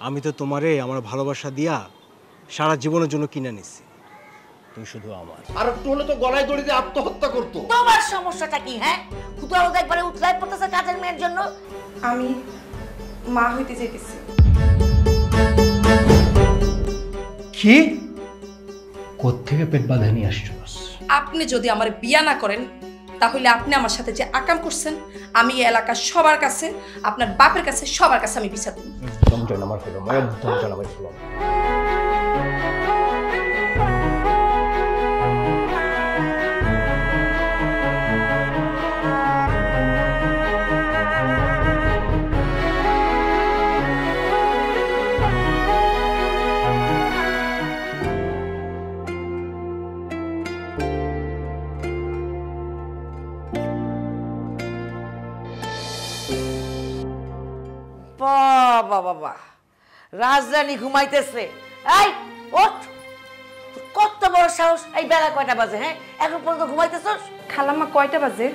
আমি তো তোমারে আমার ভালোবাসা দিয়া সারা জীবনের জন্য কিনে নিছি, তুই শুধু আমার। আর একটু হলে তো গলায় দড়ি দিয়ে আত্মহত্যা করতো। তোমার সমস্যাটা কি? হ্যাঁ, কোথাও একবারে উতলাই পড়তেছে কাজের মেয়ের জন্য। আমি মা হইতে যেতেছি। কি? কোত্থেকে পেট বাঁধা নিয়ে আসছো? আপনি যদি আমার বিয়া না করেন তাহলে আপনি আমার সাথে যে আকাম করছেন আমি এই এলাকার সবার কাছে, আপনার বাপের কাছে, সবার কাছে আমি বিচার দেব। একদম আমার ফেলো, একদম আমার ফেলো। বাবা বাবা, রাজরানী ঘুমাইতেছে। এই ওঠ, কত বড় সাহস! এই বেলা কয়টা বাজে? হ্যাঁ, এখন পর্যন্ত ঘুমাইতেছস? খালাম্মা কয়টা বাজে?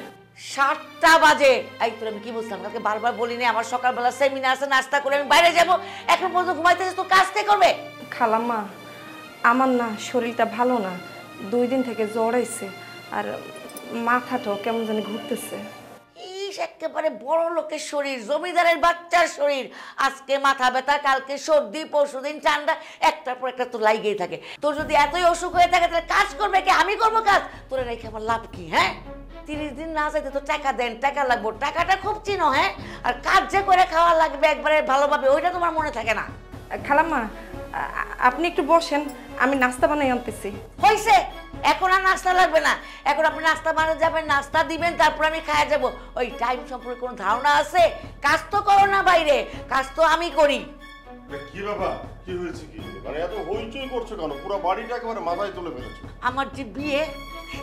7টা বাজে। এই তোর আমি কি বলছিলাম কালকে? বারবার বলিনি আমার সকালবেলা সেমিনার আছে, নাস্তা করে আমি বাইরে যাব, এখন পর্যন্ত ঘুমাইতেছিস? তো কাজ কে করবে? খালাম্মা, আমার না শরীরটা ভালো না, 2 দিন থেকে জ্বর আইছে আর মাথাটাও কেমন জানি ঘুরতেছে। একেবারে বড় লোকের শরীর, জমিদারের বাচ্চার শরীর। আজকে মাথা ব্যথা, কালকে সর্দি, পরশুদিন ঠান্ডা, একটার পর একটা তো লাগেই থাকে। তোর যদি এতই অসুখ হয়ে থাকে তাহলে কাজ করবে কি? আমি করবো কাজ? তোরা রেখে আমার লাভ কি? হ্যাঁ, 30 দিন না যাইতে তো টাকা দেন, টাকা লাগবো, টাকাটা খুব চিনো। হ্যাঁ, আর কাজ যে করে খাওয়া লাগবে একবারে ভালোভাবে, ওইটা তোমার মনে থাকে না। খালাম্মা, আপনি একটু বসেন, আমি নাস্তা বানাই আনতেছি। হইছে, এখন আর নাস্তা লাগবে না। এখন আপনি নাস্তা বানাতে যাবেন, নাস্তা দিবেন, তারপর আমি খাওয়া যাব। ওই টাইম সম্পর্কে কোনো ধারণা আছে? কাজ তো করো না বাইরে, কাজ তো আমি করি। কি বাবা, কি হয়েছে? কি মানে এত হইচই করছো কেন? পুরো বাড়িটা একেবারে মাথায় তুলে ফেলেছো। আমার যে বিয়ে,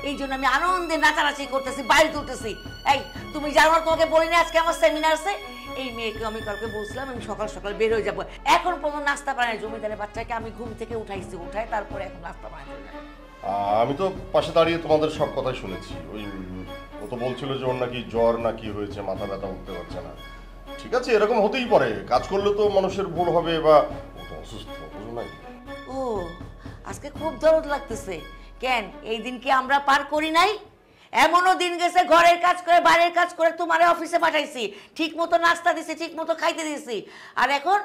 এই জন্য আমি আনন্দে নাচানাচি করতেছি, বাইরে তুলতেছি। এই তুমি জানো না, তোমাকে বলি না আজকে আমার সেমিনার আছে? এই মেয়েকে আমি কালকে বলছিলাম আমি সকাল সকাল বের হয়ে যাবো, এখন পর্যন্ত নাস্তা বানাই। জমিদারের বাচ্চাকে আমি ঘুম থেকে উঠাইছি, উঠাই তারপরে এখন নাস্তা বানাই। আমি তো পাশে দাঁড়িয়ে তোমাদের সব কথাই শুনেছি। ওই ও তো বলছিল যে ওর নাকি জ্বর না কি হয়েছে, মাথা ব্যথা উঠতে পারছে না। ঠিক আছে, এরকম হতেই পারে, কাজ করলে তো মানুষের ভুল হবে, বা ও তো অসুস্থ, বুঝো নাই? ও, আজকে খুব দরদ লাগতেছে কেন? এই দিন কি আমরা পার করি নাই? এমনও দিন গেছে ঘরের কাজ করে বাইরের কাজ করে তোমারে অফিসে পাঠাইছি, ঠিক মতো নাস্তা দিছি, ঠিক মতো খাইতে দিছি। আর এখন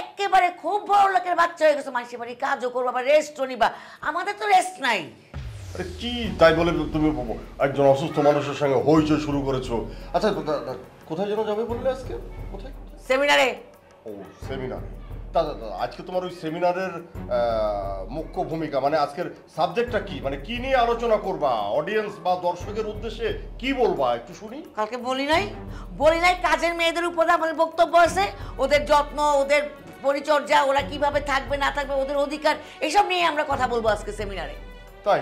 একেবারে খুব বড় লোকের বাচ্চা হয়ে গেছে, মানুষের বাড়ি কাজও করবো, আবার রেস্টও নিবা। আমাদের তো রেস্ট নাই। আরে কি তাই বলে তুমি একজন অসুস্থ মানুষের সঙ্গে হইচই শুরু করেছো? আচ্ছা, কোথায় যেন যাবে বললে আজকে? কোথায়? সেমিনারে। ও, সেমিনারে। আজকে তোমার ওই সেমিনারের মুখ্য ভূমিকা, মানে আজকের সাবজেক্টটা কি? মানে কি নিয়ে আলোচনা করবা? অডিয়েন্স বা দর্শকের উদ্দেশ্যে কি বলবা একটু শুনি। কালকে বলি নাই কাজের মেয়েদের উপর আমাদের বক্তব্য আছে, ওদের যত্ন, ওদের পরিচর্যা, ওরা কিভাবে থাকবে না থাকবে, ওদের অধিকার, এসব নিয়ে আমরা কথা বলবো আজকে সেমিনারে। তাই?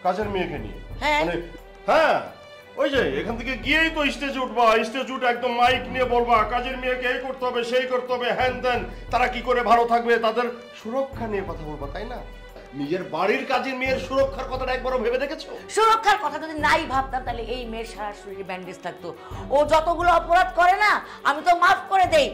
কাজের মেয়েকে নিয়ে? হ্যাঁ। মানে হ্যাঁ, ওই যে এখান থেকে গিয়েই তো স্টেজে উঠবা, স্টেজ উঠে একদম মাইক নিয়ে বলবা কাজের মেয়েকে এই করতে হবে, সেই করতে হবে, হ্যান ত্যান, তারা কি করে ভালো থাকবে, তাদের সুরক্ষা নিয়ে কথা বলবা, তাই না? নিজের বাড়ির কাজের মেয়ের সুরক্ষার কথাটা একবারও ভেবে দেখেছো? সুরক্ষার কথা যদি নাই ভাবতাম তাহলে এই মেয়ের সারা শরীরে ব্যান্ডেজ থাকতো। ও যতগুলো অপরাধ করে না আমি তো মাফ করে দেই।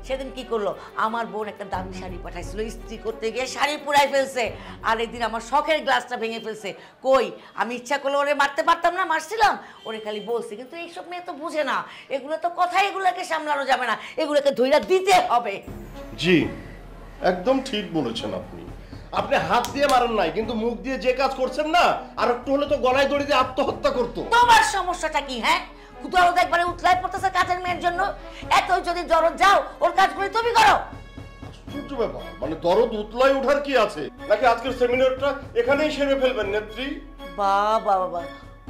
সেদিন কি করলো? আমার বোন একটা দামি শাড়ি পাঠাইছিল, ইস্ত্রি করতে গিয়ে শাড়ি পুরাই ফেলছে। আর একদিন আমার শখের গ্লাসটা ভেঙে ফেলছে। কই, আমি ইচ্ছা করলে ওরে মারতে পারতাম না? মারছিলাম? ওরে খালি বলছি। কিন্তু এইসব মেয়ে তো বুঝে না, এগুলো তো কথা, এগুলোকে সামলানো যাবে না, এগুলোকে ধইরা দিতে হবে। জি, একদম ঠিক বলেছেন আপনি। আপনি হাত দিয়ে মারেন নাই, কিন্তু মুখ দিয়ে যে কাজ করছেন না, আর একটু হলে তো গলায় দড়ি দিয়ে আত্মহত্যা করতো। তোমার সমস্যাটা কি? হ্যাঁ, দরদ একবারে উতলাই পড়তেছে কাজের মেয়ের জন্য। এতই যদি দরদ যাও, ওর কাজগুলি তুমি করো। আশ্চর্য ব্যাপার, মানে দরদ উতলাই ওঠার কি আছে? নাকি আজকের সেমিনারটা এখানেই সেরে ফেলবেন নেত্রী? বাবা বাবা,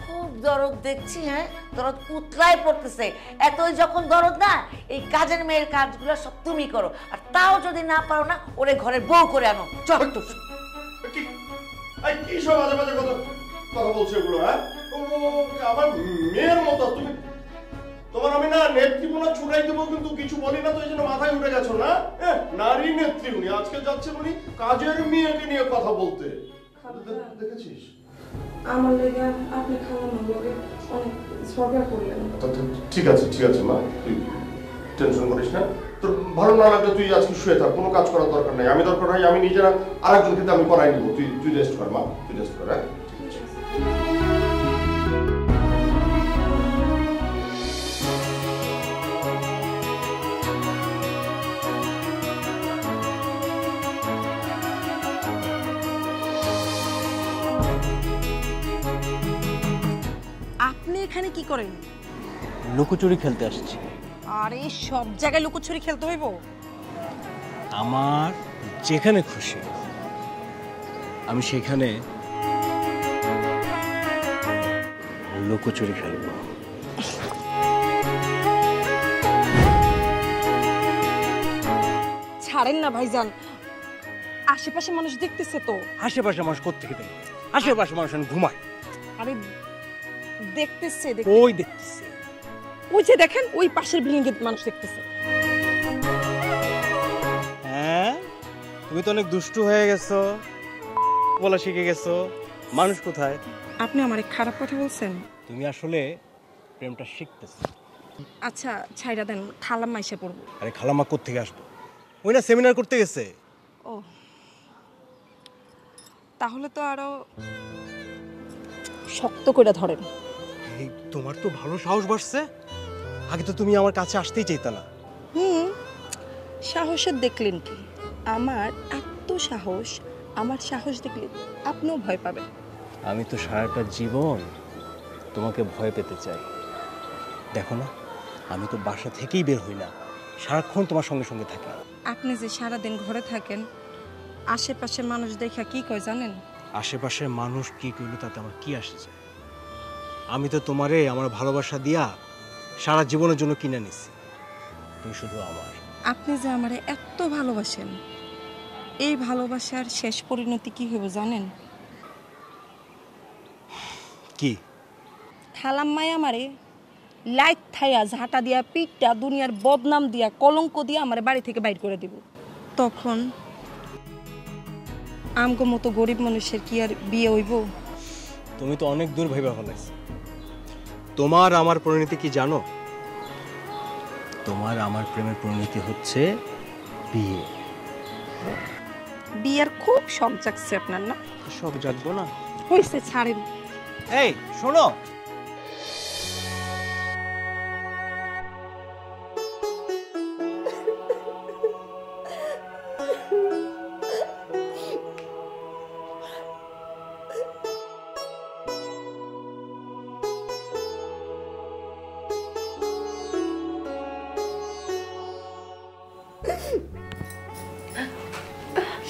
খুব দরদ দেখছি। হ্যাঁ, দরদ উতলাই পড়তেছে। এতই যখন দরদ না, এই কাজের মেয়ের কাজগুলো সব তুমি করো। আর তাও যদি না পারো না, ওরে ঘরের বউ করে আনো। চল তো। কি সব বাজে বাজে কথা বলছো এগুলো? হ্যাঁ, আমার মেয়ের মতো তুমি, তোমার আমি না নেত্রীপনা ছুটাই দেবো, কিন্তু কিছু বলি না তো, এই জন্য মাথায় উঠে গেছো না? নারী নেত্রী উনি, আজকে যাচ্ছে উনি কাজের মেয়েকে নিয়ে কথা বলতে। দেখেছিস? আমার লেগে আপনি খালাম্মার লগে অনেক ঝগড়া করলেন। ঠিক আছে মা, তুই টেনশন করিস না। তোর ভালো না লাগলে তুই আজকে শুয়ে থাক, কোনো কাজ করার দরকার নেই। আমি দরকার হয় আমি নিজেরা আরেকজন কিন্তু আমি করাই নিব। তুই রেস্ট কর মা, তুই রেস্ট কর। হ্যাঁ আপনি এখানে কি করেন? লুকোচুরি খেলতে আসছি। আরে সব জায়গায় লুকোচুরি খেলতে হইব? আমার যেখানে খুশি আমি সেখানে লুকোচুরি খেলবো। ছাড়েন না ভাইজান, আশেপাশে মানুষ দেখতেছে তো। আশেপাশে মানুষ কোত্থেকে দেখবে? আশেপাশে মানুষ এখন ঘুমায়। আরে দেখতেছে, ওই দেখতেছে। ওই যে দেখেন ওই পাশের বিল্ডিং এর মানুষ দেখতেছে। হ্যাঁ, তুমি তো অনেক দুষ্টু হয়ে গেছো, বলা শিখে গেছো। মানুষ কোথায়? আপনি আমারে খারাপ কথা বলছেন? তুমি আসলে প্রেমটা শিখতেছো। আচ্ছা ছাইরা দেন, খালাম্মা এসে পড়বো। আরে খালাম্মা কোত্থেকে আসবো? ওই না সেমিনার করতে গেছে। ও তাহলে তো আরো শক্ত করে ধরেন। এই তোমার তো ভালো সাহস বাড়ছে। আগে তো তুমি আমার কাছে আসতেই চাইতা না। সাহসের দেখলেন কি? আমার এত সাহস, আমার সাহস দেখলে আপনিও ভয় পাবেন। আমি তো সারাটা জীবন তোমাকে ভয় পেতে চাই। দেখো না, আমি তো বাসা থেকেই বের হই না, সারাক্ষণ তোমার সঙ্গে সঙ্গে থাকি। আপনি যে সারাদিন ঘরে থাকেন, আশেপাশের মানুষ দেখা কি কয় জানেন? আশেপাশের মানুষ কি করলো তাতে আমার কি আসে যায়? আমি তো তোমারে আমার ভালোবাসা দিয়া সারা জীবনের জন্য কিনে নিছি। তুমি শুধু আমার। আপনি যে আমারে এত ভালোবাসেন, এই ভালোবাসার শেষ পরিণতি কি হবে জানেন? কি? খালাম্মাই আমারে লাইট থাইয়া ঝাঁটা দিয়া পিঠটা দুনিয়ার বদনাম দিয়া কলঙ্ক দিয়া আমারে বাড়ি থেকে বাইর করে দিব। তখন আমগো মতো গরিব মানুষের কি আর বিয়ে হইব? তুমি তো অনেক দূর ভাইবা ফেলাইছো। তোমার আমার পরিণতি কি জানো? তোমার আমার প্রেমের পরিণতি হচ্ছে বিয়ে। বিয়ের খুব শখ জাগছে আপনার না? সব জানবো না। হইছে, ছাড়েন। এই শোনো,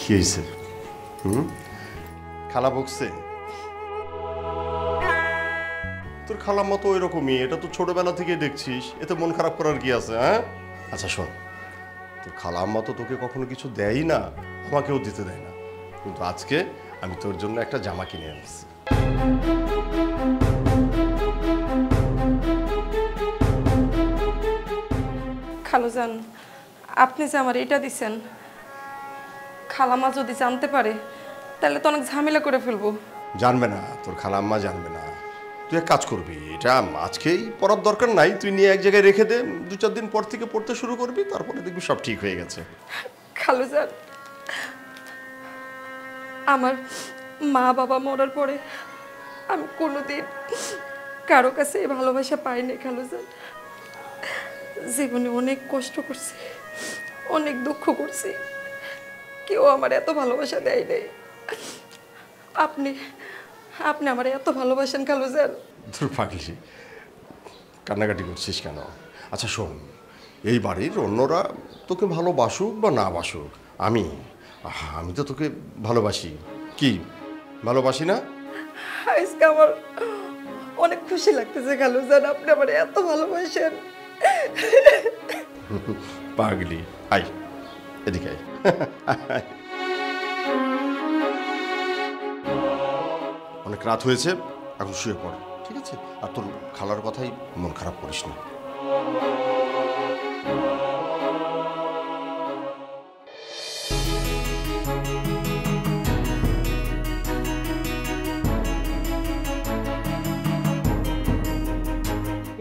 কি হয়েছে? খালা বকছে? তোর খালার মতো ওই রকমই, এটা তো ছোটবেলা থেকে দেখছিস, এতে মন খারাপ করার কি আছে? হ্যাঁ আচ্ছা শোন, তোর খালার মতো তোকে কখনো কিছু দেয়ই না, আমাকেও দিতে দেয় না, কিন্তু আজকে আমি তোর জন্য একটা জামা কিনে আনছি। খালুজান, আপনি যে আমার এটা দিছেন, খালামা যদি জানতে পারে তাহলে তো অনেক ঝামেলা করে ফেলবো। জানবে না, তোর খালাম্মা জানবে না। তুই এক কাজ করবি, এটা আজকেই পড়ার দরকার নাই, তুই নিয়ে এক জায়গায় রেখে দে, 2-4 দিন পর থেকে পড়তে শুরু করবি, তারপরে দেখবি সব ঠিক হয়ে গেছে। খালুজান, আমার মা বাবা মরার পরে আমি কোনোদিন কারো কাছে এই ভালোবাসা পাইনি খালুজান। জীবনে অনেক কষ্ট করছি, অনেক দুঃখ করছি, কেউ আমার এত ভালোবাসা দেয় নাই। আপনি আপনি আমার এত ভালোবাসেন খালুজান। তোর পাগলি, কান্নাকাটি করছিস কেন? আচ্ছা শোন, এই বাড়ির অন্যরা তোকে ভালোবাসুক বা না বাসুক, আমি তো তোকে ভালোবাসি। কি ভালোবাসি না? আজকে আমার অনেক খুশি লাগতেছে খালুজান, আপনি আমার এত ভালোবাসেন। পাগলি, আই এদিকে আয়। অনেক রাত হয়েছে, এখন শুয়ে পড়, ঠিক আছে? আর তোর খালার কথাই মন খারাপ করিস না।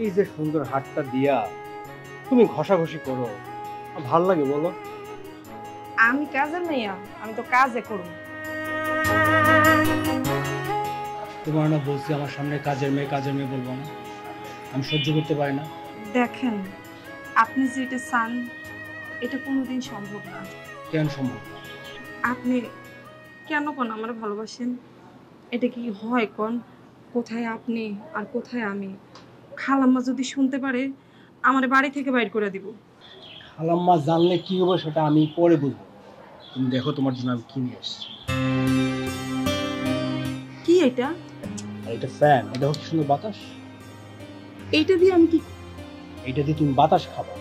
এই যে সুন্দর হাতটা দিয়া তুমি ঘষাঘষি করো, ভাল লাগে বলো? আমি কাজের মেয়া, আমি তো কাজে করব। তোমার না বলছি আমার সামনে কাজের মেয়ে বলবো না, আমি সহ্য করতে পারি না। দেখেন, আপনি যেটা চান এটা কোনোদিন সম্ভব না। কেন সম্ভব না? আপনি কেন কোন আমার ভালোবাসেন? এটা কি হয় কোন? কোথায় আপনি আর কোথায় আমি? খালাম্মা যদি শুনতে পারে আমার বাড়ি থেকে বাইর করে দিব। খালাম্মা জানলে কি হবে সেটা আমি পরে বুঝবো। তুমি দেখো তোমার জন্য আমি কি নিয়ে এসেছি। কি এটা? আর এটা ফ্যান, এটা হচ্ছে সুন্দর বাতাস। এইটা দিয়ে আমি কি? এইটা দিয়ে তুমি বাতাস খাবা।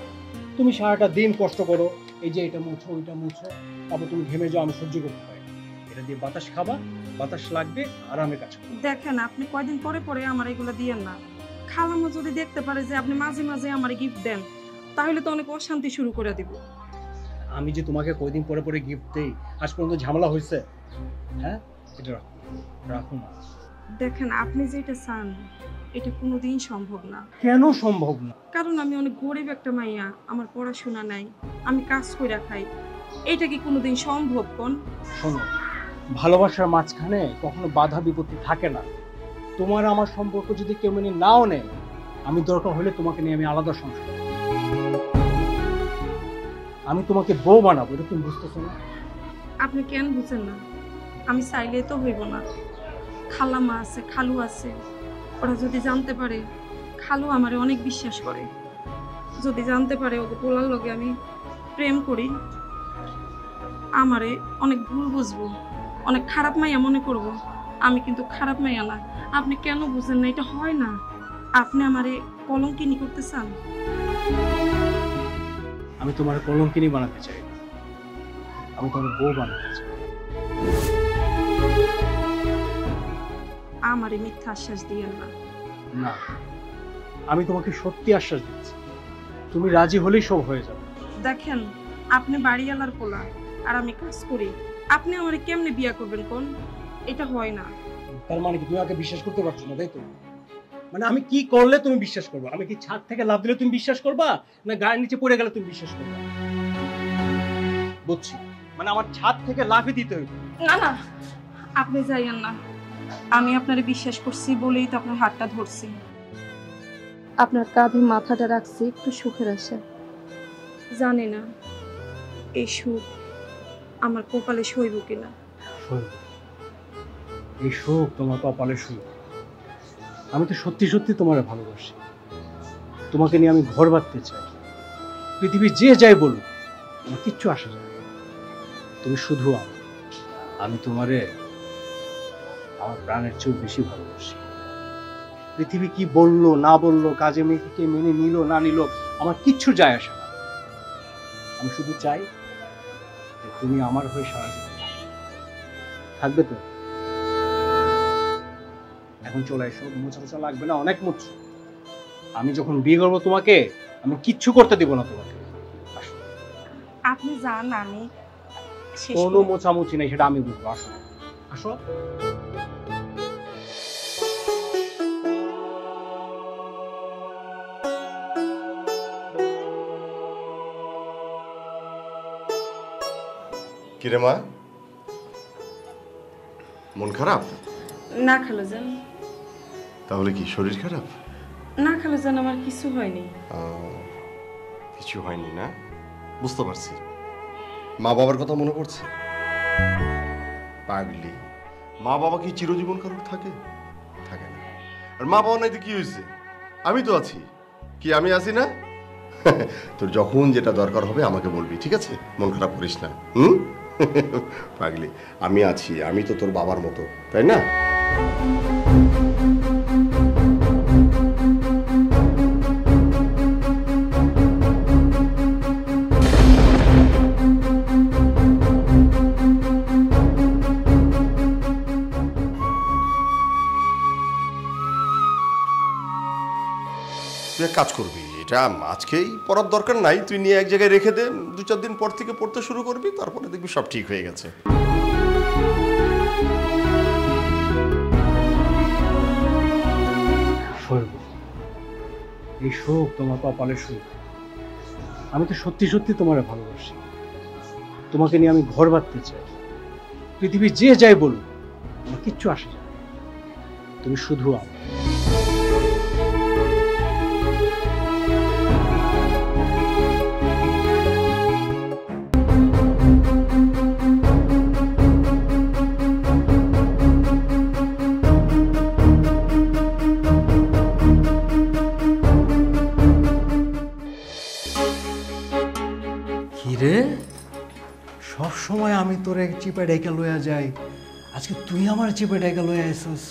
তুমি সারাটা দিন কষ্ট করো, এই যে এটা মুছো ওইটা মুছো, তারপর তুমি ঘেমে যাও, আমি সহ্য করতে পারি না। এটা দিয়ে বাতাস খাবা, বাতাস লাগবে, আরামে কাজ করবে। দেখেন, আপনি কয়দিন পরে পরে আমার এগুলো দিয়েন না। খালাম্মা যদি দেখতে পারে যে আপনি মাঝে মাঝে আমার গিফট দেন, তাহলে তো অনেক অশান্তি শুরু করে দিব। আমি যে তোমাকে কয়দিন পরে পরে গিফট দেই, আজ পর্যন্ত ঝামেলা হয়েছে? হ্যাঁ, এটা রাখো, রাখো না। দেখেন, আপনি যেটা চান এটা কোনোদিন সম্ভব না। কেন সম্ভব না? কারণ আমি অনেক গরিব একটা মাইয়া, আমার পড়াশোনা নাই, আমি কাজ করে খাই। এটা কি কোনোদিন সম্ভব কোন? শোনো, ভালোবাসার মাঝখানে কখনো বাধা বিপত্তি থাকে না। তোমার আমার সম্পর্ক যদি কেউ মেনে নাও নেয়, আমি দরকার হলে তোমাকে নিয়ে আমি আলাদা সংসার করব। আমি তোমাকে বউ বানাবো, এটা তুমি বুঝতেছো না? আপনি কেন বুঝেন না? আমি চাইলে তো হইব না। খালাম্মা আছে, খালু আছে, ওরা যদি জানতে পারে, খালু আমারে অনেক বিশ্বাস করে, যদি জানতে পারে ওকে পোলার লগে আমি প্রেম করি, আমারে অনেক ভুল বুঝবো, অনেক খারাপ মাইয়া মনে করব। আমি কিন্তু খারাপ মাইয়া না। আপনি কেন বুঝেন না? এটা হয় না। আপনি আমারে কলঙ্কিনী করতে চান। আমি তোমার কলঙ্কিনী বানাতে চাই না, আমি তোমার বউ বানাতে চাই। আমারে মিথ্যা আশ্বাস দিয়েন না। না, আমি তোমাকে সত্যি আশ্বাস দিচ্ছি, তুমি রাজি হলেই সব হয়ে যাবে। দেখেন, আপনি বাড়িওয়ালার পোলা আর আমি কাজ করি, আপনি আমারে কেমনে বিয়া করবেন কোন? এটা হয় না। তার মানে কি তুমি আমাকে বিশ্বাস করতে পারছো না, তাই তো? মানে আমি কি করলে তুমি বিশ্বাস করবে? আমি কি ছাদ থেকে লাফ দিলে তুমি বিশ্বাস করবা, না গায়ের নিচে পড়ে গেলে তুমি বিশ্বাস করবে? বুঝছি, মানে আমার ছাদ থেকে লাফে দিতে হইবে। না না, আপনি যাইয়েন না। আমি আপনারে বিশ্বাস করছি বলেই তো আপনার হাতটা ধরছি। আপনার কাঁধে মাথাটা রাখছি একটু সুখের আশা। জানি না এই সুখ আমার কপালে সইব কিনা। এই সুখ তোমার কপালে সুখ। আমি তো সত্যি সত্যি তোমার ভালোবাসি, তোমাকে নিয়ে আমি ঘর বাঁধতে চাই। পৃথিবী যে যাই বলুক, আমার কিচ্ছু আসে যায় না। তুমি শুধু আমি তোমারে আমার প্রাণের চেয়েও বেশি ভালোবাসি। পৃথিবী কি বললো না বললো, কাজে মেয়েকে মেনে নিল না নিল, আমার কিচ্ছু যায় আসে না। আমি শুধু চাই যে তুমি আমার হয়ে সারা জীবন থাকবে। তো এখন চলে এসো, মোছা লাগবে না, অনেক মুছ। আমি যখন বিয়ে করবো তোমাকে, আমি কিচ্ছু করতে দিব না তোমাকে। আসো। আপনি যান, আমি কোনো মোছামুছি নেই, সেটা আমি বুঝবো। আসো আসো। কিরে মা, মন খারাপ? না খালুজান। তাহলে কি শরীর খারাপ? না খালুজান, আমার কিছু হয়নি। কিছু হয়নি না? বুঝতে পারছি। মা বাবার কথা মনে পড়ছে? পাগলি, মা বাবা কি চিরজীবন কারোর থাকে? থাকে না। আর মা বাবা নাই তো কি হয়েছে? আমি তো আছি। কি আমি আছি না? তোর যখন যেটা দরকার হবে আমাকে বলবি, ঠিক আছে? মন খারাপ করিস না। পাগলি, আমি আছি। আমি তো তোর বাবার মতো, তাই না? তুই এক কাজ করবি, এটা আজকেই পড়ার দরকার নাই, তুই নিয়ে এক জায়গায় রেখে দে। 2-4 দিন পর থেকে পড়তে শুরু করবি, তারপরে দেখবি সব ঠিক হয়ে গেছে। এই সুখ তোমার কপালে সুখ। আমি তো সত্যি সত্যি তোমার ভালোবাসি। তোমাকে নিয়ে আমি ঘর বাঁধতে চাই। পৃথিবী যে যাই বলুক, আমার কিচ্ছু আসে যায় না। তুমি শুধু আমার। কিরে, সব সময় আমি তোরে চিপে ডেকে লইয়া যাই, আজকে তুই আমার চিপে ডেকে লইয়া আইসস।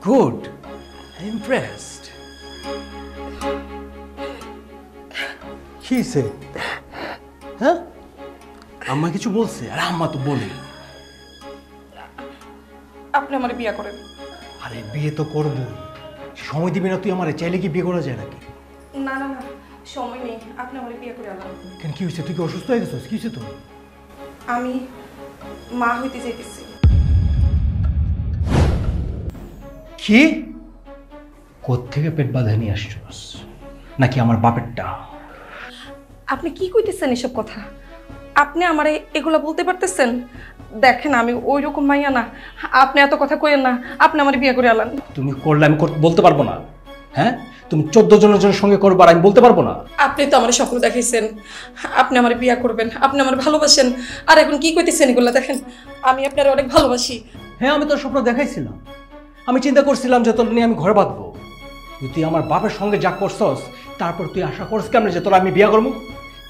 Good, impressed. কিসে? হ্যাঁ, আম্মা কিছু বলছে? আর আম্মা তো বলে। আপনি আমার বিয়ে করেন। আরে বিয়ে তো করবো, সময় দিবি না তুই? আমারে চাইলে কি বিয়ে করা যায় নাকি? না না না, সময় নেই, আপনি আমার বিয়ে করে আলাম। কেন, কি হয়েছে? তুই কি অসুস্থ হয়ে গেছিস? কি হয়েছে তোর? আমি মা হইতে চাইতেছি। কি? কোত্থেকে পেট বাঁধা নিয়ে আসছস? নাকি আমার বাপেরটা? আপনি কি কইতেছেন এসব কথা? আপনি আমারে এগুলা বলতে পারতেছেন? দেখেন আমি ওই রকম মাইয়া না, আপনি এত কথা কইেন না, আপনি আমার বিয়ে করে আলান। তুমি করলে আমি বলতে পারবো না? হ্যাঁ, তুমি 14 জনের সঙ্গে করবো আর আমি বলতে পারবো না? আপনি তো আমার স্বপ্ন দেখাইছেন, আপনি আমার বিয়ে করবেন, আপনি আমার ভালোবাসেন, আর এখন কি কইতেছেন এগুলা? দেখেন আমি আপনার অনেক ভালোবাসি। হ্যাঁ, আমি তোর স্বপ্ন দেখাইছিলাম। আমি চিন্তা করছিলাম যে তোর নিয়ে আমি ঘর বাঁধবো। তুই আমার বাপের সঙ্গে যা করছস, তারপর তুই আশা করছ কেমন যে তোর আমি বিয়ে করবো?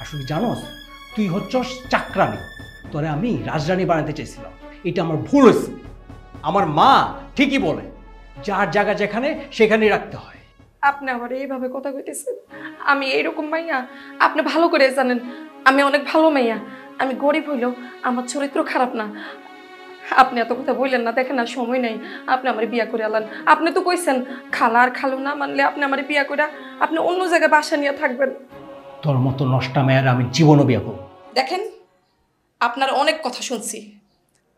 আসলে জানোস, তুই হচ্ছস চাকরানি। তোরে আমি রাজরানী বানাতে চাইছিলাম, এটা আমার ভুল হয়েছে। আমার মা ঠিকই বলে, যার জায়গা যেখানে সেখানেই রাখতে হয়। আপনি আমার এইভাবে কথা কইতেছেন, আমি এইরকম মাইয়া? আপনি ভালো করে জানেন আমি অনেক ভালো মাইয়া। আমি গরিব হইলেও আমার চরিত্র খারাপ না। আপনি এত কথা বললেন না, দেখেন না সময় নাই, আপনি আমার বিয়া করে আলান। আপনি তো কইছেন খালা আর খালু না মানলে আপনি আমার বিয়া করে আপনি অন্য জায়গায় বাসা নিয়ে থাকবেন। তোর মতো নষ্টা মেয়ের আমি জীবনও বিয়ে করবো। দেখেন আপনার অনেক কথা শুনছি,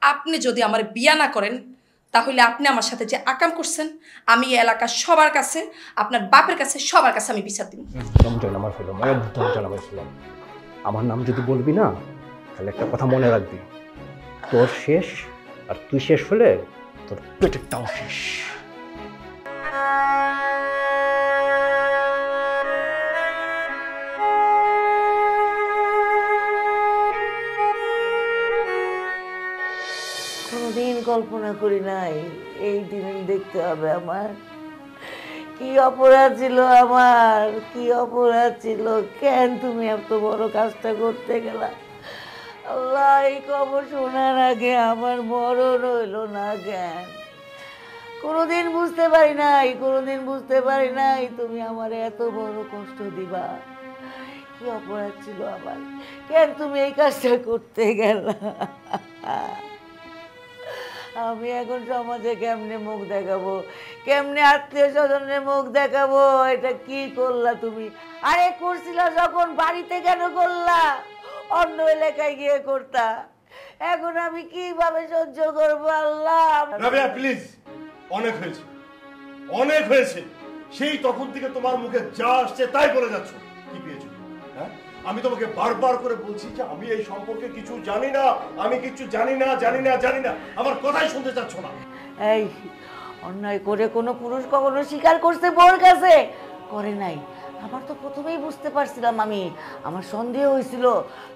আপনি যদি আমার বিয়া না করেন তাহলে আপনি আমার সাথে যে আকাম করছেন, আমি এই এলাকার সবার কাছে, আপনার বাপের কাছে, সবার কাছে আমি বিচার দিব। একদম জনামার ফেললাম, একদম জনামার ফেললাম। আমার নাম যদি বলবি না, তাহলে একটা কথা মনে রাখবি, তোর শেষ, আর তুই শেষ হলে তোর পেটেরটাও শেষ। কোনোদিন কল্পনা করি নাই এই দিন দেখতে হবে আমার। কি অপরাধ ছিল আমার, কি অপরাধ ছিল? কেন তুমি এত বড় কাজটা করতে গেলা? আল্লাহ, এই খবর শোনার আগে আমার মরণ হইল না কেন? কোনোদিন বুঝতে পারি নাই, কোনোদিন বুঝতে পারি নাই তুমি আমার এত বড় কষ্ট দিবা। কি অপরাধ ছিল আমার? কেন তুমি এই কাজটা করতে গেলা? আমি এখন সমাজে কেমনে মুখ দেখাবো, কেমনে আত্মীয় স্বজনের মুখ দেখাবো? এটা কি করলা তুমি? আরে করছিলা যখন বাড়িতে, কেন করলা? অন্য এলাকায় গিয়ে করতা। এখন আমি কিভাবে সহ্য করবো? আল্লাহ, রাবেয়া প্লিজ, অনেক হয়েছে, অনেক হয়েছে। সেই তখন থেকে তোমার মুখে যা আসছে তাই বলে যাচ্ছ। কি পেয়েছো? হ্যাঁ, আমি তোমাকে বারবার করে বলছি যে আমি এই সম্পর্কে কিছু জানি না, আমি কিছু জানি না, জানি না, জানি না। আমার কথাই শুনতে চাচ্ছ না। এই অন্যায় করে কোনো পুরুষ কখনো স্বীকার করছে বোর কাছে? করে নাই। আমার তো প্রথমেই বুঝতে পারছিলাম, আমার সন্দেহ হয়েছিল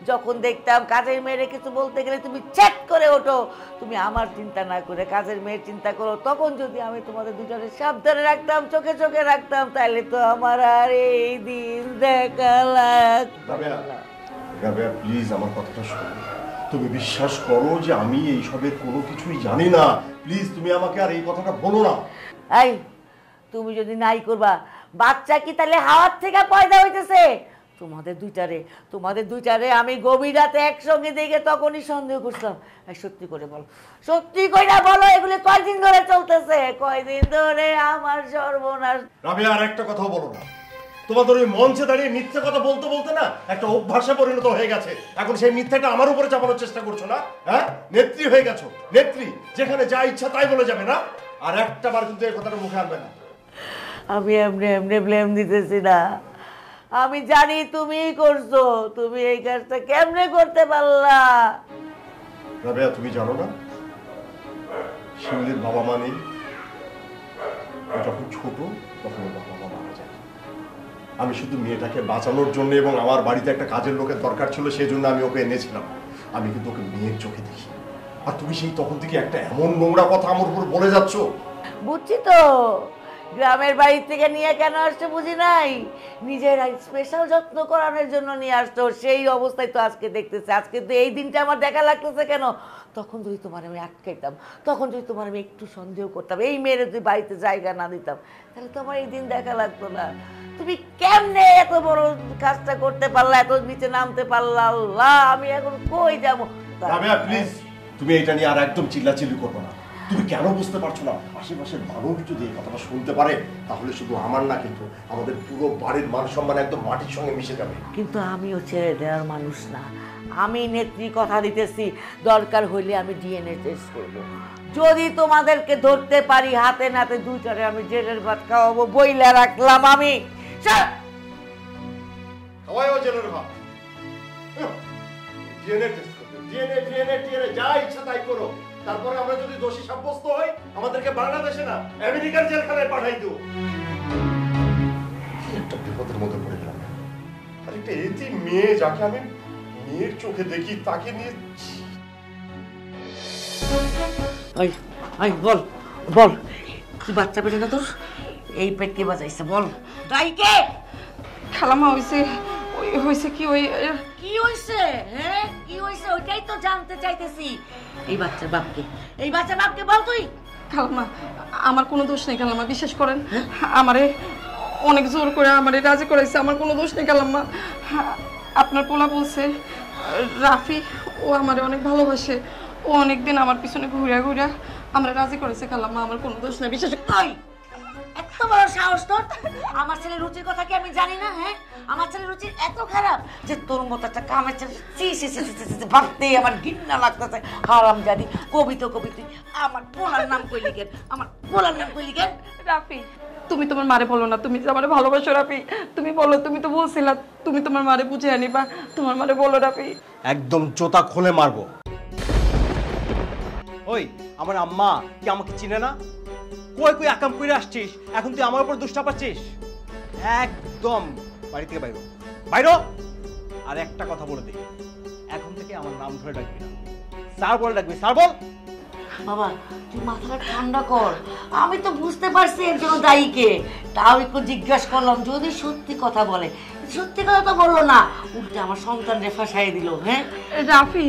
যখন দেখতাম কাজের মেয়েরে কিছু বলতে গেলে তুমি চ্যাট করে ওঠো। তুমি আমার চিন্তা না করে কাজের মেয়ের চিন্তা করো। তখন যদি আমি তোমাদের দুজনের সাবধানে রাখতাম, চোখে চোখে রাখতাম, তাহলে তো আমার আর এই দিন দেখা লাগতো না। রাবেয়া প্লিজ, আমার কথাটা শোনো। তুমি বিশ্বাস করো যে আমি এইসবের কোনো কিছুই জানি না। প্লিজ তুমি আমাকে আর এই কথাটা বলো না। এই তুমি যদি নাই করবা, বাচ্চা কি তাহলে হাওয়ার থেকে পয়দা হইতেছে? তোমাদের দুইটারে আমি গভীর রাতে একসঙ্গে দেখে তখনই সন্দেহ করছিলাম। সত্যি করে বলো, সত্যি কইরা বলো, এগুলো কয়দিন ধরে চলতেছে? কয়দিন ধরে আমার সর্বনাশ। রাবেয়া আর একটা কথাও বলো না। তোমাদের ওই মঞ্চে দাঁড়িয়ে মিথ্যে কথা বলতে বলতে না একটা অভ্যাসে পরিণত হয়ে গেছে। এখন সেই মিথ্যাটা আমার উপরে চাপানোর চেষ্টা করছো না? হ্যাঁ, নেত্রী হয়ে গেছো, নেত্রী, যেখানে যা ইচ্ছা তাই বলে যাবে না। আর একটা বার কিন্তু এই কথাটা মুখে আনবে না। আমি এমনি এমনি ব্লেম দিতেছি না, আমি জানি তুমিই করছো। তুমি এই কাজটা কেমনে করতে পারলা? রাবেয়া, তুমি জানো না শিউলির বাবা মা নেই। ও যখন ছোট তখন ওর বাবা মা মারা যায়। আমি শুধু মেয়েটাকে বাঁচানোর জন্য এবং আমার বাড়িতে একটা কাজের লোকের দরকার ছিল সেই জন্য আমি ওকে এনেছিলাম। আমি কিন্তু ওকে মেয়ের চোখে দেখি, আর তুমি সেই তখন থেকে একটা এমন নোংরা কথা আমার উপর বলে যাচ্ছ। বুঝছি তো, গ্রামের বাড়ি থেকে নিয়ে কেন আসছো বুঝি নাই, নিজের স্পেশাল যত্ন করানোর জন্য নিয়ে আসতো। সেই অবস্থায় তো আজকে দেখতেছে। আজকে তো এই দিনটা আমার দেখা লাগতেছে কেন, তখন যদি তোমার আমি আটকাইতাম, তখন যদি তোমার আমি একটু সন্দেহ করতাম, এই মেয়ের যদি বাড়িতে জায়গা না দিতাম, তাহলে তোমার এই দিন দেখা লাগতো না। তুমি কেমনে এত বড় কাজটা করতে পারলা, এত নিচে নামতে পারলা? আল্লাহ, আমি এখন কই যাবো? রাবেয়া প্লিজ, তুমি এটা নিয়ে আর একদম চিল্লাচিল্লি করবে না। তুমি কেন বুঝতে পারছো না? আশেপাশের মানুষ যদি এই কথাটা শুনতে পারে তাহলে শুধু আমার না, কিন্তু আমাদের পুরো বাড়ির মান সম্মান একদম মাটির সঙ্গে মিশে যাবে। কিন্তু আমিও ছেড়ে দেওয়ার মানুষ না। আমি নেত্রী কথা দিতেছি, দরকার হইলে আমি ডিএনএ টেস্ট করব। যদি তোমাদেরকে ধরতে পারি হাতে নাতে দুইটারে আমি জেলের ভাত খাওয়াবো বইলা রাখলাম আমি। খাওয়াইও জেলের ভাত। ডিএনএ টেস্ট করবে, ডিএনএ যা ইচ্ছা তাই করো। তারপরে আমরা যদি দোষী সাব্যস্ত হই আমাদেরকে বাংলাদেশে না আমেরিকার জেলখানায় পাঠাই দেবো। একটা বিপদের মধ্যে পড়ে গেলাম। আর একটা এতিম মেয়ে যাকে আমি মেয়ের চোখে দেখি তাকে নিয়ে বল বল, কি বাচ্চা পেটে না তোর? এই পেট কে বাজাইছে বল? দাইকে খালাম্মা হয়েছে কি কি হইছে? হ্যাঁ কি হইছে ওইটাই তো জানতে চাইতেছি। এই বাচ্চার বাপকে বল তুই। খালাম্মা, আমার কোনো দোষ নেই খালাম্মা, বিশ্বাস করেন। আমারে অনেক জোর করে আমারে রাজি করাইছে, আমার কোনো দোষ নেই খালাম্মা। আপনার পোলা বলছে রাফি ও আমারে অনেক ভালোবাসে, ও অনেকদিন আমার পিছনে ঘুরা আমরা রাজি করেছে খালাম্মা, আমার কোনো দোষ নেই, বিশ্বাস করেন। এত বড় সাহস তোর! আমার ছেলের রুচির কথা কি আমি জানি না? হ্যাঁ, আমার ছেলের রুচি এত খারাপ যে তোর মতো একটা কামের ছেলে ভাবতেই আমার ঘৃণা লাগতেছে। হারাম জানি, কবি তুই আমার পোলার নাম কইলি কেন? রাফি, তুমি তোমার মারে বলো না তুমি যে আমারে ভালোবাসো। রাফি তুমি বলো, তুমি তো বলছিলা তুমি তোমার মারে বুঝে আনিবা, তোমার মারে বলো রাফি। একদম জোতা খুলে মারবো। ওই আমার আম্মা কি আমাকে চিনে না? কই কই আকাম করে আসছিস, এখন তুই আমার উপর দুষ্টা পাচ্ছিস? একদম বাড়ি থেকে বাইরো। আর একটা কথা বলে দিই, এখন থেকে আমার নাম ধরে ডাকবি না, স্যার বলে ডাকবি। স্যার বল। বাবা তুই মাথাটা ঠান্ডা কর, আমি তো বুঝতে পারছি এর জন্য দায়ীকে। তাও একটু জিজ্ঞাসা করলাম যদি সত্যি কথা বলে। সত্যি কথা তো বললো না, উল্টে আমার সন্তানরে ফাঁসাই দিল। হ্যাঁ রাফি,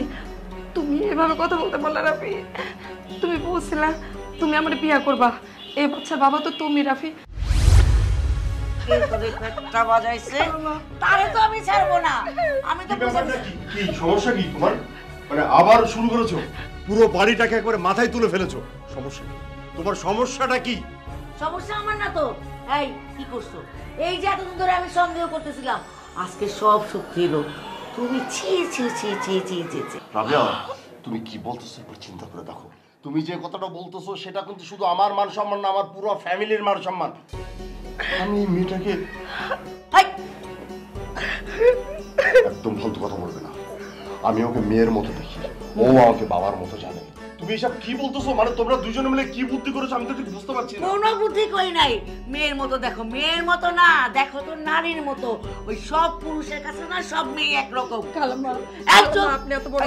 তুমি এভাবে কথা বলতে পারলে? রাফি তুমি বলছিলা তুমি আমার বিয়ে করবা, এই বাচ্চার বাবা তো তুমি। রাফি বাজাইছে তারে তো আমি ছাড়বো না। আমি তো কি সমস্যা কি তোমার? মানে আবার শুরু করেছো? পুরো বাড়িটাকে একবারে মাথায় তুলে ফেলেছো। সমস্যা কি তোমার? সমস্যাটা কি? সমস্যা আমার না তো। এই কি করছো? এই যে এতদিন ধরে আমি সন্দেহ করতেছিলাম, আজকে সব সত্যি এলো। তুমি ছি ছি ছি ছি ছি ছি ছি। রাবেয়া, তুমি কি বলতেছো একবার চিন্তা করে দেখো। তুমি যে কথাটা বলতেছো সেটা কিন্তু শুধু আমার মান সম্মান না, আমার পুরো ফ্যামিলির মান সম্মান। আমি মেয়েটাকে একদম ফালতু কথা বলবে না। আমি ওকে মেয়ের মতো দেখি, ও আমাকে বাবার মতো জানে। তুমি এসব কি বলতেছো? মানে তোমরা দুজনে মিলে কি বুদ্ধি করেছো আমি তো ঠিক বুঝতে পারছি না। কোনো বুদ্ধি কই নাই। মেয়ের মতো দেখো, মেয়ের মতো না, দেখো তো নারীর মতো। ওই সব পুরুষের কাছে না সব মেয়ে একরকম। আপনি এত বড়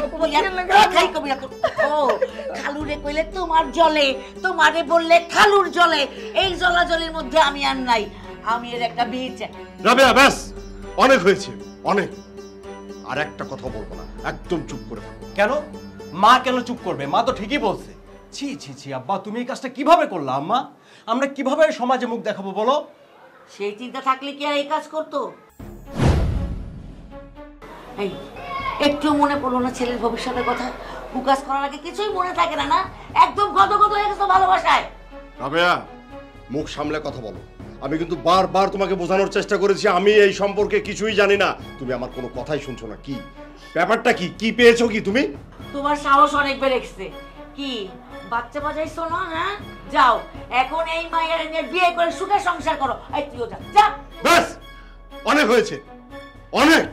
খালুরে কইলে তোমার জলে, তোমারে বললে খালুর জলে। এই জলাজলের মধ্যে আমি আর নাই। আমি এর একটা বিয়ে চাই। রাবেয়া ব্যাস, অনেক হয়েছে, অনেক। আর একটা কথা বলবো না, একদম চুপ করে থাকো। কেন? মা কেন চুপ করবে? মা তো ঠিকই বলছে। ছি ছি ছি আব্বা, তুমি এই কাজটা কিভাবে করলা আম্মা? আমরা কিভাবে সমাজে মুখ দেখাবো বলো? সেই চিন্তা থাকলে কি আর এই কাজ করতো? এই একটু মনে পড়লো না ছেলের ভবিষ্যতের কথা? কুকাজ করার আগে কিছুই মনে থাকে না, না? একদম গদগদ হয়ে গেছো ভালোবাসায়। রাবেয়া, মুখ সামলে কথা বলো। আমি কিন্তু বারবার তোমাকে বোঝানোর চেষ্টা করেছি আমি এই সম্পর্কে কিছুই জানি না। তুমি আমার কোনো কথাই শুনছো না। কি ব্যাপারটা? কি পেয়েছো কি তুমি? তোমার সাহস অনেক বেড়েছে। কি বাচ্চা বাজাইছো না? হ্যাঁ যাও এখন এই মায়ের নিয়ে বিয়ে করে সুখে সংসার করো। এই তুইও যা। ব্যাস, অনেক হয়েছে, অনেক,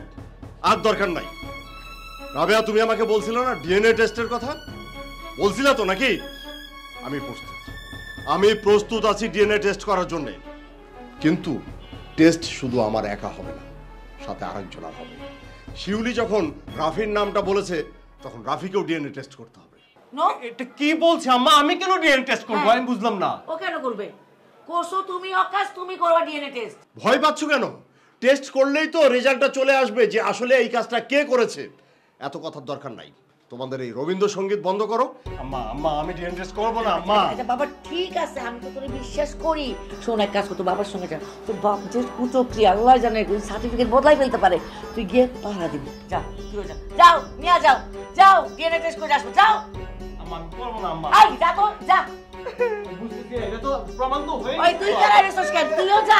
আর দরকার নাই। রাবেয়া, তুমি আমাকে বলছিলে না ডিএনএ টেস্টের কথা? বলছিলে তো নাকি? আমি প্রস্তুত আছি ডিএনএ টেস্ট করার জন্য। কিন্তু টেস্ট শুধু আমার একা হবে না, সাথে আরেকজনের হবে। শিউলি যখন রাফির নামটা বলেছে, তখন রাফিকেও ডিএনএ টেস্ট করতে হবে। নো, এটা কি বলছে আম্মা? আমি কেন ডিএনএ টেস্ট করবো? আমি বুঝলাম না। ও কেন করবে? কোর্সো তুমি, অকাশ তুমি করবা ডিএনএ টেস্ট। ভয় পাচ্ছ কেন? টেস্ট করলেই তো রেজাল্টটা চলে আসবে যে আসলে এই কাজটা কে করেছে। এত কথার দরকার নাই। তোমাদের এই রবীন্দ্রসঙ্গীত বন্ধ করো। আম্মা আম্মা আমি ডিএনএ টেস্ট করবো না আম্মা। আচ্ছা বাবা, ঠিক আছে, আমি তো তোরে বিশ্বাস করি। শোন, এক কাজ কর, তোর বাবার সঙ্গে যা। তোর বাপ যে কুচক্রি, আল্লাহ জানে সার্টিফিকেট বদলাই ফেলতে পারে। তুই গিয়ে পাহারা দিবি। যা, তুইও যা, যাও নিয়ে যাও, যাও ডিএনএ টেস্ট করে আসবো, যাও। আম্মা আমি করবো না আম্মা। আই যা তো, যা। বুঝতেছি, এটা তো প্রমাণ তো হয়ে ওই তুই কেন রেসোস কেন? তুইও যা।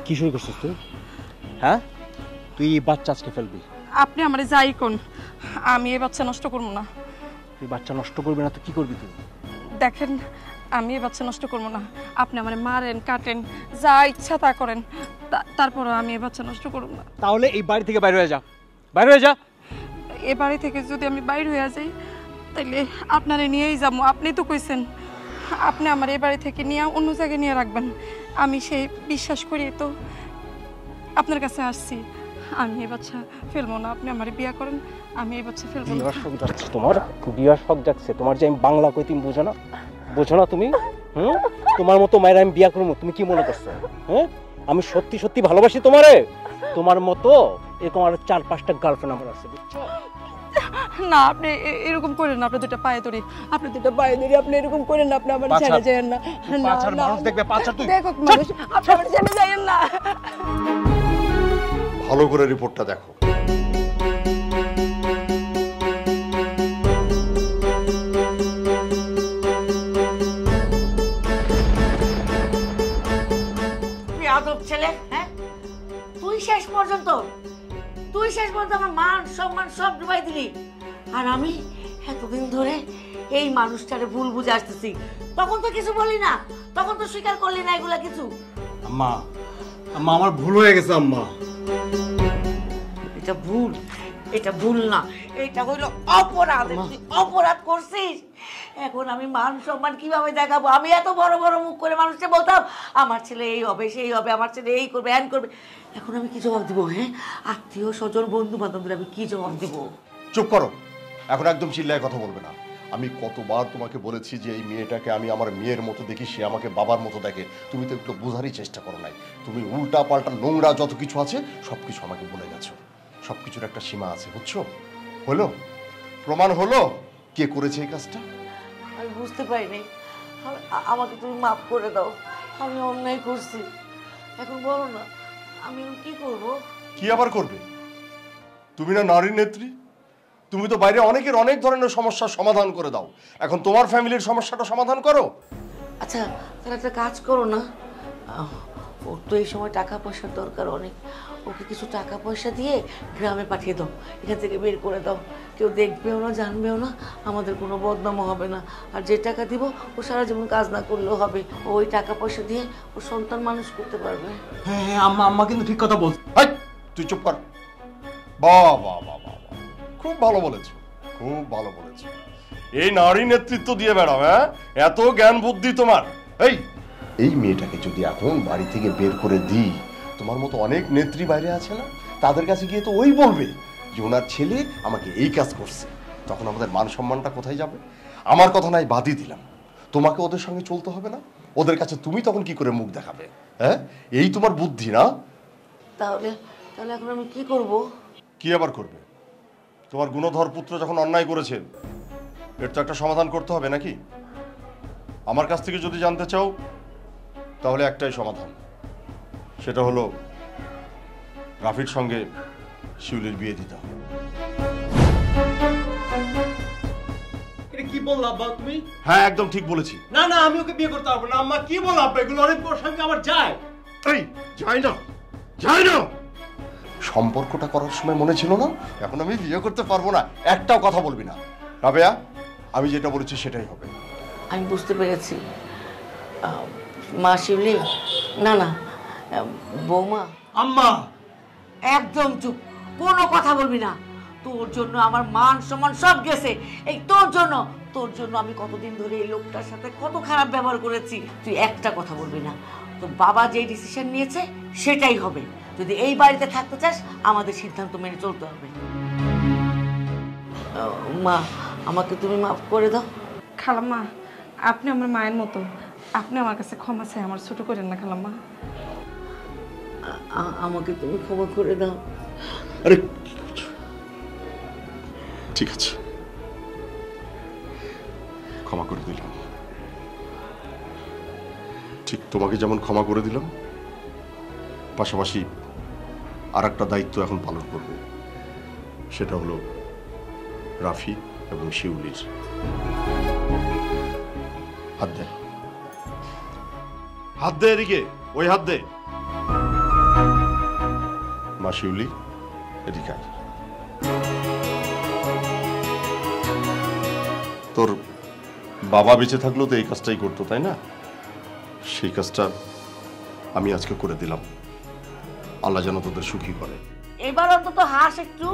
কি শুরু করছিস তুই? হ্যাঁ, তুই এই বাচ্চা আজকে ফেলবি? আপনি আমারে যাই কোন, আমি এই বাচ্চা নষ্ট করবো না। তুই বাচ্চা নষ্ট করবি না তো কি করবি তুই? দেখেন, আমি এই বাচ্চা নষ্ট করবো না। আপনি আমারে মারেন, কাটেন, যা ইচ্ছা তা করেন, তারপরও আমি এই বাচ্চা নষ্ট করবো না। তাহলে এই বাড়ি থেকে বাইরে হয়ে যা, বাইরে হয়ে যা। এ বাড়ি থেকে যদি আমি বাইর হয়ে যাই, তাহলে আপনারে নিয়েই যাবো। আপনি তো কইছেন আপনি আমার এ বাড়ি থেকে নিয়ে অন্য জায়গায় নিয়ে রাখবেন। আমি সেই বিশ্বাস করি তো আপনার কাছে আসছি। আমি এই বাচ্চা ফেলবো না। আপনি আমার বিয়ে করেন, আমি এই বাচ্চা ফেলবো না। বিয়ার শখ যাচ্ছে তোমার, বিয়ার শখ যাচ্ছে তোমার যে আমি বাংলা কই তুমি বোঝো না, বোঝো না তুমি? তোমার মতো মায়ের আমি বিয়া করবো তুমি কি মনে করছো? হ্যাঁ, আমি সত্যি সত্যি ভালোবাসি তোমারে। তোমার মতো এরকম আর 4-5টা গার্লফ্রেন্ড আমার আছে, বুঝছো? না, আপনি এরকম করেন না। আপনি দুটো পায়ে ধরি, আপনি দুটো পায়ে ধরি, আপনি এরকম করেন না। আপনি আমার ছেড়ে যায়েন না। পাছার মানুষ দেখবে, পাছার তুই দেখো মানুষ, আপনি আমার ছেড়ে যায়েন না। ভালো করে রিপোর্টটা দেখো। বেয়াদব ছেলে, হ্যাঁ? তুই শেষ পর্যন্ত আমার মান সম্মান সব ডুবাই দিলি। আর আমি এতদিন ধরে এই মানুষটারে ভুল বুঝে আসতেছি। তখন তো কিছু বলি না, তখন তো স্বীকার করলি না এগুলা কিছু। আম্মা আম্মা আমার ভুল হয়ে গেছে আম্মা। এটা ভুল না, এটা হইলো অপরাধ। তুই অপরাধ করছিস। এখন আমি মান সম্মান কিভাবে দেখাবো? আমি এত বড় বড় মুখ করে মানুষকে বলতাম আমার ছেলে এই হবে, সেই হবে, আমার ছেলে এই করবে, হ্যান করবে। এখন আমি কি জবাব দিব? হ্যাঁ, আত্মীয় স্বজন বন্ধু বান্ধবদের আমি কি জবাব দিব? চুপ করো, এখন একদম চিল্লায় কথা বলবে না। আমি কতবার তোমাকে বলেছি যে এই মেয়েটাকে আমি আমার মেয়ের মতো দেখি, সে আমাকে বাবার মতো দেখে। তুমি তো একটু বোঝারই চেষ্টা করো নাই। তুমি উল্টা পাল্টা নোংরা যত কিছু আছে সবকিছু আমাকে বলে গেছো। সবকিছুর একটা সীমা আছে, বুঝছো? হলো, প্রমাণ হলো কে করেছে এই কাজটা। আমি বুঝতে পারিনি। আমাকে তুমি মাফ করে দাও, আমি অন্যায় করছি। এখন বলো না আমি কি করব? কি আবার করবে? তুমি না নারী নেত্রী? তুমি তো বাইরে অনেকের অনেক ধরনের সমস্যার সমাধান করে দাও। এখন তোমার ফ্যামিলির সমস্যাটা সমাধান করো। আচ্ছা, তাহলে একটা কাজ করো না, ওর তো এই সময় টাকা পয়সার দরকার অনেক। ওকে কিছু টাকা পয়সা দিয়ে গ্রামে পাঠিয়ে দাও, এখান থেকে বের করে দাও। কেউ দেখবেও না, জানবেও না, আমাদের কোনো বদনামও হবে না। আর যে টাকা দিব ও সারা জীবন কাজ না করলেও হবে। ওই টাকা পয়সা দিয়ে ও সন্তান মানুষ করতে পারবে। হ্যাঁ হ্যাঁ আম্মা, আম্মা কিন্তু ঠিক কথা বলছে। হাই, তুই চুপ কর। বাহ বাহ বাহ বাহ, খুব ভালো বলেছো, খুব ভালো বলেছো। এই নারী নেতৃত্ব দিয়ে বেড়াও, হ্যাঁ? এত জ্ঞান বুদ্ধি তোমার। এই মেয়েটাকে যদি এখন বাড়ি থেকে বের করে দিই, তোমার মতো অনেক নেত্রী বাইরে আছে না, তাদের কাছে গিয়ে তো ওই বলবে যে ওনার ছেলে আমাকে এই কাজ করছে। তখন আমাদের মান সম্মানটা কোথায় যাবে? আমার কথা নাই বাদই দিলাম, তোমাকে ওদের সঙ্গে চলতে হবে না। ওদের কাছে তুমি তখন কি করে মুখ দেখাবে? হ্যাঁ, এই তোমার বুদ্ধি না? তাহলে তাহলে এখন আমি কি করব? কি আবার করবে? তোমার গুণধর পুত্র যখন অন্যায় করেছে, এর তো একটা সমাধান করতে হবে নাকি? আমার কাছ থেকে যদি জানতে চাও, তাহলে একটাই সমাধান, সেটা হলো রাফির সঙ্গে শিউলির বিয়ে দিতে হবে। এটা কি বললা আব্বা তুমি? হ্যাঁ, একদম ঠিক বলেছি। না না, আমি ওকে বিয়ে করতে পারবো না আম্মা। কি বল আব্বা, এগুলো অনেক বড় সঙ্গে আমার যায়। এই যায় না, যায় না। সম্পর্কটা করার সময় মনে ছিল না, এখন আমি বিয়ে করতে পারবো না, একটাও কথা বলবি না। রাবেয়া, আমি যেটা বলেছি সেটাই হবে। আমি বুঝতে পেরেছি। মা শিউলি, না না, বৌমা। আম্মা একদম চুপ, কোনো কথা বলবি না। তোর জন্য আমার মান সম্মান সব গেছে। এই তোর জন্য আমি কতদিন ধরে এই লোকটার সাথে কত খারাপ ব্যবহার করেছি। তুই একটা কথা বলবি না। তোর বাবা যেই ডিসিশন নিয়েছে সেটাই হবে। যদি এই বাড়িতে থাকতে চাস, আমাদের সিদ্ধান্ত মেনে চলতে হবে। মা, আমাকে তুমি মাফ করে দাও। খালাম্মা, আপনি আমার মায়ের মতো, আপনি আমার কাছে ক্ষমা চাই, আমার ছোট করেন না খালাম্মা। আমাকে তুমি ক্ষমা করে দাও। আরে ঠিক আছে, ক্ষমা করে দিলাম। ঠিক তোমাকে যেমন ক্ষমা করে দিলাম, পাশাপাশি আর একটা দায়িত্ব এখন পালন করব, সেটা হলো রাফি এবং শিউলির। হাত দে, হাত দে এদিকে, ওই হাত দে। মা শিউলি, এদিকে আয়। তোর বাবা বেঁচে থাকলেও তো এই কাজটাই করতো, তাই না? সেই কাজটা আমি আজকে করে দিলাম। আল্লাহ যেন তোদের সুখী করে। এবার অন্তত হাস একটু।